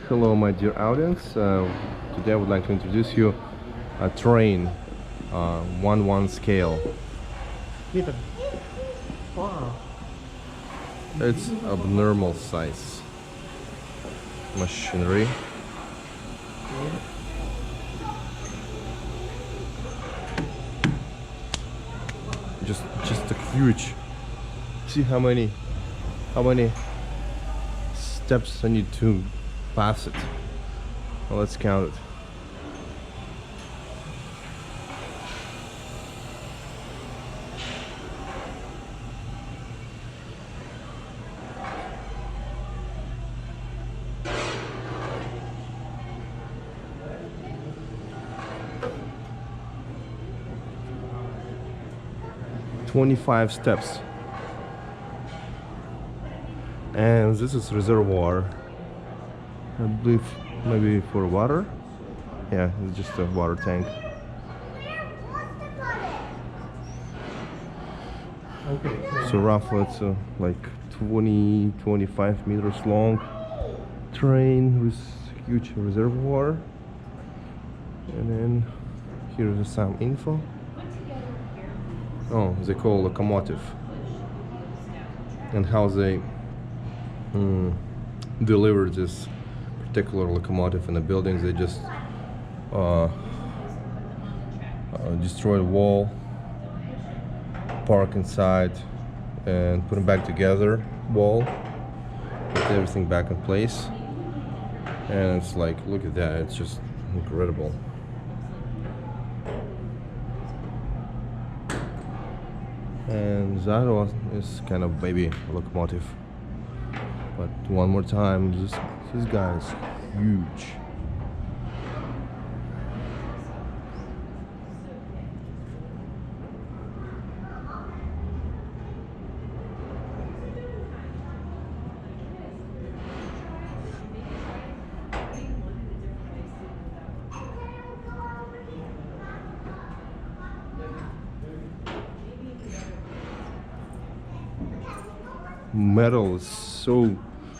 Hello my dear audience, today I would like to introduce you a train 1/1 scale. Wow. It's abnormal size machinery. Just a huge. See how many steps I need to pass it. Well, let's count it. "25 steps." And this is reservoir, I believe, maybe for water. Yeah, it's just a water tank. Okay. So roughly it's like 20-25 meters long train with huge reservoir. And then here's some info. Oh, they call Locomotive, and how they deliver this particular locomotive in the buildings. They just destroy the wall, park inside, and put them back together. Wall, put everything back in place, and it's like, look at that! It's just incredible. And that one is kind of baby locomotive. But one more time, this guy is huge. Metal is so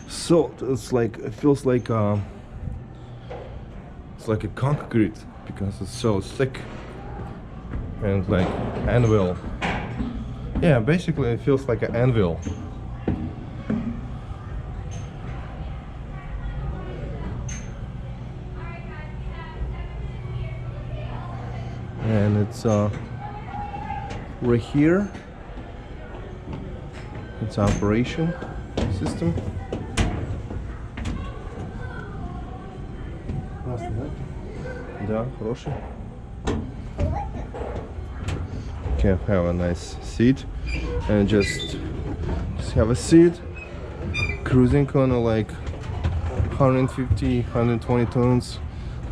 soft. It's like, it feels like it's like a concrete because it's so thick, and like anvil. Yeah, basically it feels like an anvil. And it's right here. It's operation system. Да, хороший. Can have a nice seat, and just have a seat, cruising on a like 150-120 tons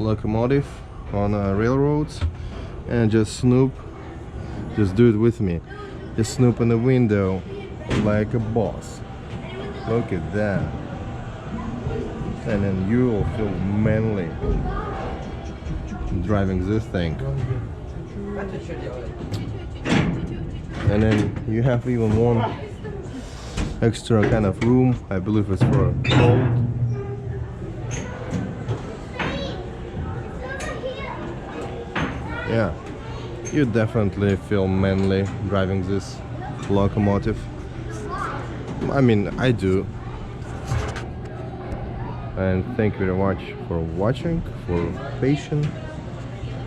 locomotive on railroads, and just snoop. Just do it with me. Just snoop in the window like a boss. Look at that. And then you will feel manly driving this thing. And then you have even one extra kind of room. I believe it's for cold. Yeah, you definitely feel manly driving this locomotive. I mean, I do. And thank you very much for watching, for patience,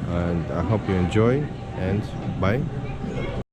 and I hope you enjoy, and bye.